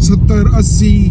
70-80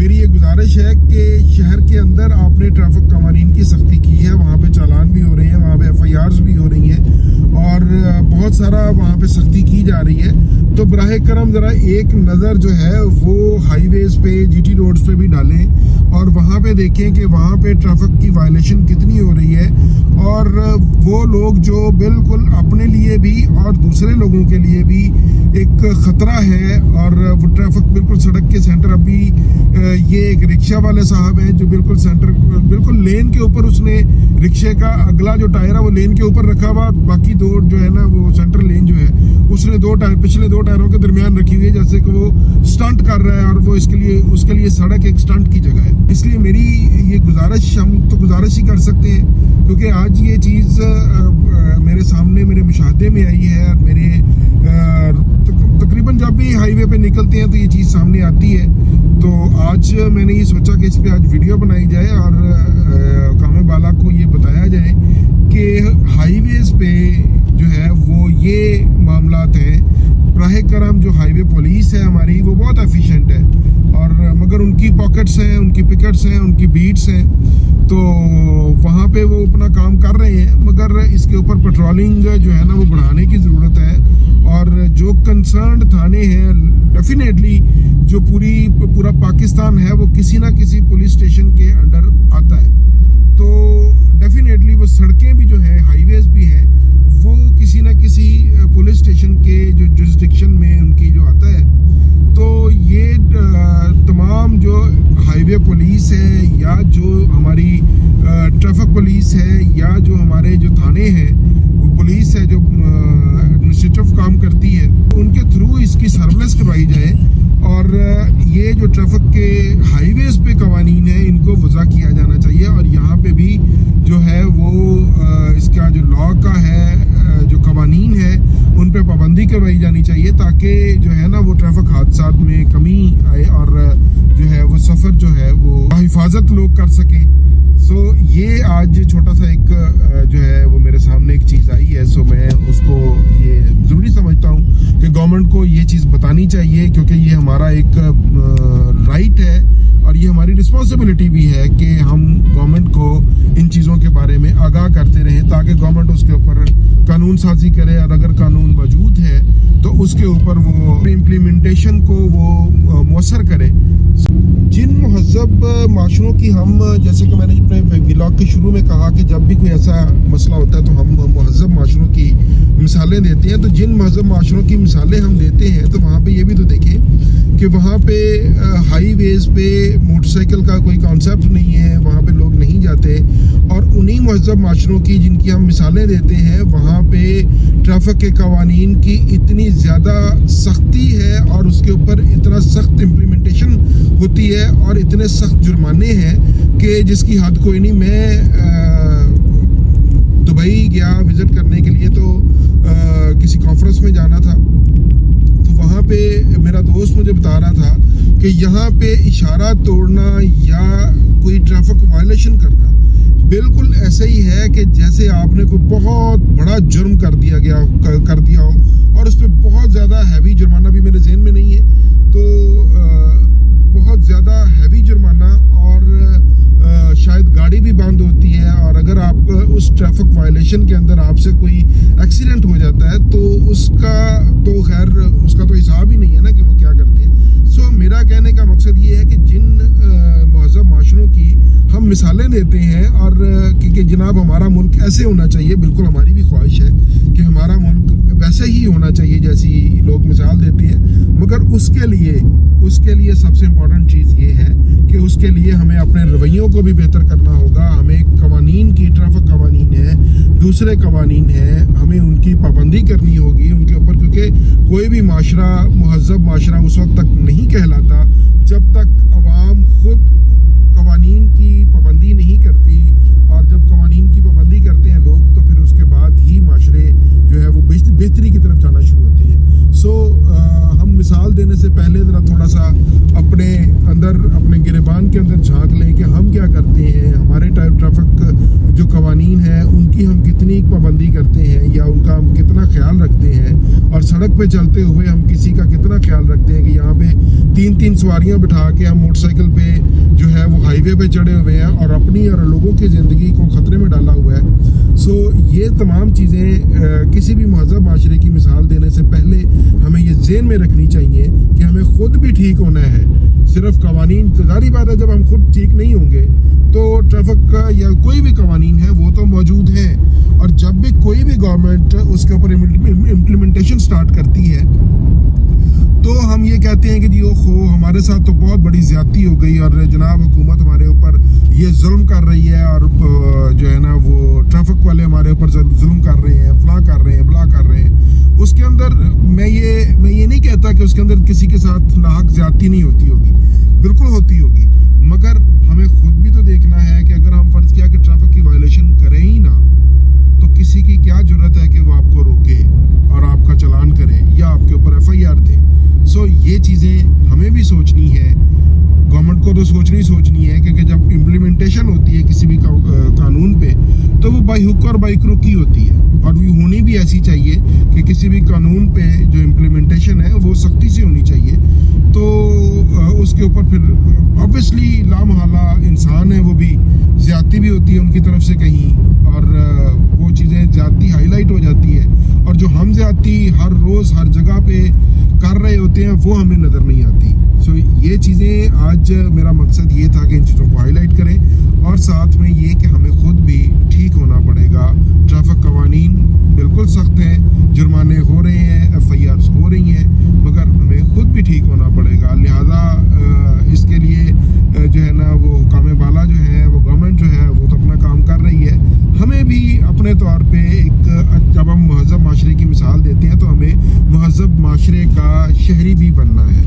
میری یہ گزارش ہے کہ شہر کے اندر آپ نے ٹریفک قوانین کی سختی کی ہے، وہاں پہ چالان بھی ہو رہے ہیں، وہاں پہ FIRs بھی ہو رہی ہیں اور بہت سارا وہاں پہ سختی کی جا رہی ہے، تو براہ کرم ذرا ایک نظر جو ہے وہ ہائی ویز پہ GT روڈز پہ بھی ڈالیں اور وہاں پہ دیکھیں کہ وہاں پہ ٹریفک کی وائلیشن کتنی ہو رہی ہے، اور وہ لوگ جو بالکل اپنے لیے بھی اور دوسرے لوگوں کے لیے بھی ایک خطرہ ہے، اور وہ ٹریفک بالکل سڑک کے سینٹر، ابھی یہ ایک رکشہ والے صاحب ہیں جو بالکل سینٹر، بالکل لین کے اوپر اس نے رکشے کا اگلا جو ٹائر ہے وہ لین کے اوپر رکھا ہوا، باقی دو جو ہے نا وہ سینٹر لین جو ہے اس نے پچھلے دو ٹائروں کے درمیان رکھی ہوئی ہے، جیسے کہ وہ سٹنٹ کر رہا ہے، اور وہ اس کے لیے سڑک ایک سٹنٹ کی جگہ ہے۔ اس لیے میری یہ گزارش، ہم تو گزارش ہی کر سکتے ہیں کیونکہ آج یہ چیز میرے سامنے میرے مشاہدے میں آئی ہے، اور میرے تقریباً جب بھی ہائی وے پہ نکلتے ہیں تو یہ چیز سامنے آتی ہے، تو آج میں نے یہ سوچا کہ اس پہ آج ویڈیو بنائی جائے اور حکام بالا کو یہ بتایا جائے کہ ہائی ویز پہ جو ہے وہ یہ معاملات ہیں۔ براہ کرم جو ہائی وے پولیس ہے ہماری وہ بہت ایفیشینٹ ہے، اور مگر ان کی پاکٹس ہیں، ان کی پکٹس ہیں، ان کی بیٹس ہیں، تو وہاں پہ وہ اپنا کام کر رہے ہیں، مگر اس کے اوپر پیٹرولنگ جو ہے نا وہ بڑھانے کی ضرورت ہے، اور جو کنسرنڈ تھانے ہیں ڈیفینیٹلی جو پورا پاکستان ہے وہ کسی نہ کسی پولیس اسٹیشن کے انڈر آتا ہے، تو ڈیفینیٹلی وہ سڑکیں بھی جو ہیں، ہائی ویز بھی ہیں، وہ کسی نہ کسی پولیس اسٹیشن کے جو جورسڈکشن میں ان کی جو آتا ہے، تو یہ تمام جو ہائی وے پولیس ہے یا جو ہماری ٹریفک پولیس ہے یا جو ہمارے جو تھانے ہیں وہ پولیس ہے جو ایڈمنسٹریٹو کام کرتی ہے، ان کے تھرو اس کی سروس کروائی جائے، اور یہ جو ٹریفک کے ہائی ویز پہ قوانین ہیں ان کو وضع کیا جانا چاہیے، اور یہاں پہ بھی جو ہے وہ اس کا جو لا کا ہے جو قوانین ہے ان پہ پابندی کروائی جانی چاہیے، تاکہ جو ہے نا وہ ٹریفک حادثات میں کمی آئے اور جو ہے وہ سفر جو ہے وہ حفاظت لوگ کر سکیں۔ سو یہ آج چھوٹا سا ایک جو ہے وہ میرے سامنے ایک چیز آئی ہے، سو میں اس کو یہ ضروری سمجھتا ہوں کہ گورنمنٹ کو یہ چیز بتانی چاہیے، کیونکہ یہ ہمارا ایک رائٹ ہے اور یہ ہماری رسپانسبلٹی بھی ہے کہ ہم گورنمنٹ کو ان چیزوں کے بارے میں آگاہ کرتے رہیں، تاکہ گورنمنٹ اس کے اوپر قانون سازی کرے، اور اگر قانون موجود ہے تو اس کے اوپر وہ امپلیمنٹیشن کو وہ مؤثر کرے۔ جن مہذب معاشروں کی ہم، جیسے کہ میں نے اپنے ولاگ کے شروع میں کہا کہ جب بھی کوئی ایسا مسئلہ ہوتا ہے تو ہم مہذب معاشروں کی مثالیں دیتے ہیں، تو جن مہذب معاشروں کی مثالیں ہم دیتے ہیں تو وہاں پہ یہ بھی تو دیکھیں کہ وہاں پہ ہائی ویز پہ موٹر سائیکل کا کوئی کانسیپٹ نہیں ہے، وہاں پہ لوگ نہیں جاتے، اور انہی مہذب معاشروں کی جن کی ہم مثالیں دیتے ہیں وہاں پہ ٹریفک کے قوانین کی اتنی زیادہ سختی ہے اور اس کے اوپر اتنا سخت امپلیمنٹیشن ہوتی ہے اور اتنے سخت جرمانے ہیں کہ جس کی حد کوئی نہیں۔ میں دبئی گیا وزٹ کرنے کے لیے، تو کسی کانفرنس میں جانا تھا، تو وہاں پہ میرا دوست مجھے بتا رہا تھا کہ یہاں پہ اشارہ توڑنا یا کوئی ٹریفک وائلیشن کرنا بالکل ایسے ہی ہے کہ جیسے آپ نے کوئی بہت بڑا جرم کر دیا ہو، اور اس پہ بہت زیادہ ہیوی جرمانہ بھی میرے ذہن میں نہیں ہے، تو بہت زیادہ ہیوی جرمانہ، اور شاید گاڑی بھی بند ہوتی ہے، اور اگر آپ اس ٹریفک وائلیشن کے اندر آپ سے کوئی ایکسیڈنٹ ہو جاتا ہے تو اس کا تو خیر اس کا تو حساب ہی نہیں ہے نا کہ وہ کیا کرتے ہیں۔ سو میرا کہنے کا مقصد یہ ہے کہ جن مہذب معاشروں کی ہم مثالیں دیتے ہیں، اور کہ جناب ہمارا ملک ایسے ہونا چاہیے، بالکل ہماری بھی خواہش ہے کہ ہمارا ملک ویسے ہی ہونا چاہیے جیسی لوگ مثال دیتے ہیں، مگر اس کے لیے سب سے امپورٹنٹ چیز یہ ہے کہ اس کے لیے ہمیں اپنے رویوں کو بھی بہتر کرنا ہوگا، ہمیں قوانین کی، ٹریفک قوانین ہے، دوسرے قوانین ہیں، ہمیں ان کی پابندی کرنی ہوگی ان کے اوپر، کیونکہ کوئی بھی معاشرہ مہذب معاشرہ اس وقت تک نہیں کہلاتا جب تک عوام خود قوانین کی پابندی نہیں کرتی، اور جب قوانین کی پابندی کرتے ہیں لوگ تو پھر اس کے بعد ہی معاشرے جو ہے وہ بہتری کی طرف جانا شروع ہوتے ہیں۔ سو ہم مثال دینے سے پہلے ذرا تھوڑا سا اپنے اندر، اپنے گریبان کے اندر جھانک لیں کہ ہم کیا کرتے ہیں، ہمارے ٹریفک جو قوانین ہیں ان کی ہم کتنی پابندی کرتے ہیں یا ان کا ہم کتنا خیال رکھتے ہیں، اور سڑک پہ چلتے ہوئے ہم کسی کا کتنا خیال رکھتے ہیں کہ یہاں پہ 3 سواریاں بٹھا کے ہم موٹر سائیکل پہ جو ہے وہ ہائی وے پہ چڑھے ہوئے ہیں اور اپنی اور لوگوں کی زندگی کو خطرے میں ڈالا ہوا ہے. سو یہ تمام چیزیں کسی بھی مہذب معاشرے کی مثال دینے سے پہلے ہمیں یہ ذہن میں رکھنی چاہیے کہ ہمیں خود بھی ٹھیک ہونا ہے. صرف قوانین، ظاہری بات ہے جب ہم خود ٹھیک نہیں ہوں گے تو ٹریفک کا یا کوئی بھی قوانین ہے وہ تو موجود ہیں، اور جب بھی کوئی بھی گورنمنٹ اس کے اوپر امپلیمنٹیشن سٹارٹ کرتی ہے تو ہم یہ کہتے ہیں کہ جی ہمارے ساتھ تو بہت بڑی زیادتی ہو گئی اور جناب حکومت ہمارے اوپر یہ ظلم کر رہی ہے، اور جو ہے نا وہ ٹریفک والے ہمارے اوپر ظلم کر رہے ہیں، فلاں کر رہے ہیں، بلا کر رہے ہیں. اس کے اندر میں یہ نہیں کہتا کہ اس کے اندر کسی کے ساتھ ناحق زیادتی نہیں ہوتی ہوگی، بالکل ہوتی ہوگی، مگر ہمیں خود بھی تو دیکھنا ہے کہ اگر ہم فرض کیا کہ ٹریفک کی وائلیشن کریں ہی نہ تو کسی کی کیا ضرورت ہے کہ وہ آپ کو روکے اور آپ کا چلان کرے یا آپ کے اوپر FIR دے. سو یہ چیزیں ہمیں بھی سوچنی ہے، گورنمنٹ کو تو سوچنی ہے کہ جب امپلیمنٹیشن ہوتی ہے کسی بھی قانون پہ تو وہ بائی حق اور بائی کروک کی ہوتی ہے، اور وہ ہونی بھی ایسی چاہیے کہ کسی بھی قانون پہ جو امپلیمنٹیشن ہے وہ سختی سے ہونی چاہیے. تو اس کے اوپر پھر آبویسلی لامحالہ انسان ہے، وہ بھی زیادتی بھی ہوتی ہے ان کی طرف سے کہیں، اور وہ چیزیں زیادتی ہائی لائٹ ہو جاتی ہے، اور جو ہم زیادتی ہر روز ہر جگہ پہ کر رہے ہوتے ہیں وہ ہمیں نظر نہیں آتی. سو یہ چیزیں آج میرا مقصد یہ تھا کہ ان چیزوں کو ہائی لائٹ کریں، اور ساتھ میں یہ کہ ہمیں خود بھی ٹھیک ہونا پڑے گا. ٹریفک قوانین بالکل سخت ہیں، جرمانے ہو رہے ہیں، FIRs ہو رہی ہیں، مگر ہمیں خود بھی ٹھیک ہونا پڑے گا. لہذا اس کے لیے جو ہے نا وہ حکام بالا جو ہے، وہ گورنمنٹ جو ہے وہ تو اپنا کام کر رہی ہے. ہمیں بھی اپنے طور پہ جب ہم مہذب معاشرے کی مثال دیتے ہیں تو ہمیں مہذب معاشرے کا شہری بھی بننا ہے.